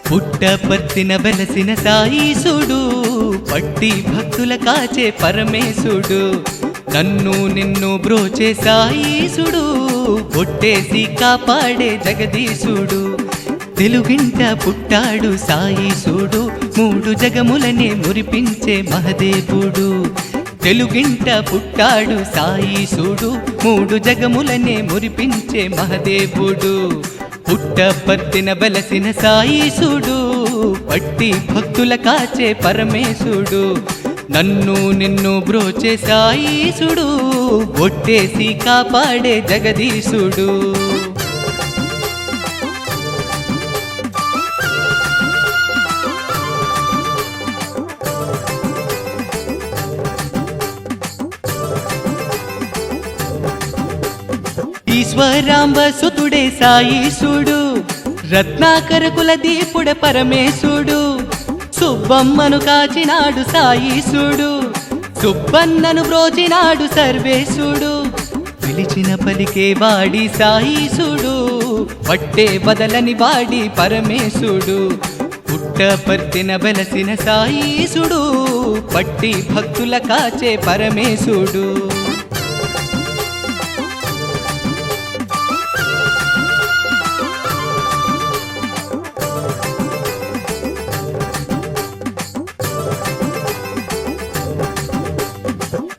పుట్టపర్తిన వెలసిన సాయీసుడు, పట్టి భక్తుల కాచే పరమేశుడు, నన్ను నిన్ను బ్రోచే సాయీసుడు, ఒట్టేసి కాపాడే జగదీశుడు. తెలుగింట పుట్టాడు సాయీసుడు, మూడు జగములనే మురిపించే మహదేవుడు. తెలుగింట పుట్టాడు సాయీసుడు, మూడు జగములనే మురిపించే మహదేవుడు. పుట్టపర్తిన వెలసిన సాయీసుడు, పట్టి భక్తుల కాచే పరమేశుడు, నన్ను నిన్ను బ్రోచే సాయీసుడు, ఒట్టేసి కాపాడే జగదీశుడు. ఈశ్వరాంబ సుతుడే సాయీసుడు, రత్నాకర కుల దీపుడ పరమేశుడు. సుబ్బమ్మను కాచినాడు సాయీసుడు, సుబ్బన్నను బ్రోచినాడు సర్వేశుడు. పిలిచిన పలికే వాడి సాయీసుడు, పట్టే బదలని వాడి పరమేశుడు. పుట్టపర్తిన వెలసిన సాయీసుడు, పట్టి భక్తుల కాచే పరమేశుడు.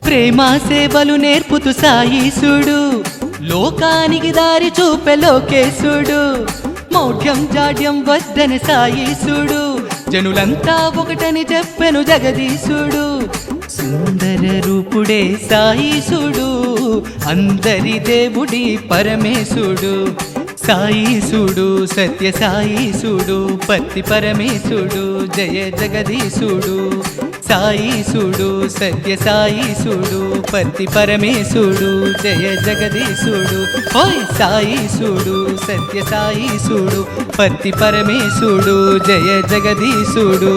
ప్రేమ సేవలు నేర్పుతూ సాయీసుడు, లోకానికి దారి చూపె లోకేశుడు. మౌఢ్యం జాడ్యం వద్దన సాయీసుడు, జనులంతా ఒకటని చెప్పెను జగదీశుడు. సుందర రూపుడే సాయీసుడు, అందరి దేవుడి పరమేశుడు. సాయీసుడు సత్య సాయీసుడు, పత్తి పరమేశుడు, జయ జగదీశుడు. సాయీసుడు సత్య సాయీసుడు, పత్తి పరమేశుడు, జయ జగదీశుడు. ఓయ్ సాయీసుడు సత్య సాయీసుడు, పత్తి పరమేశుడు, జయ జగదీశుడు.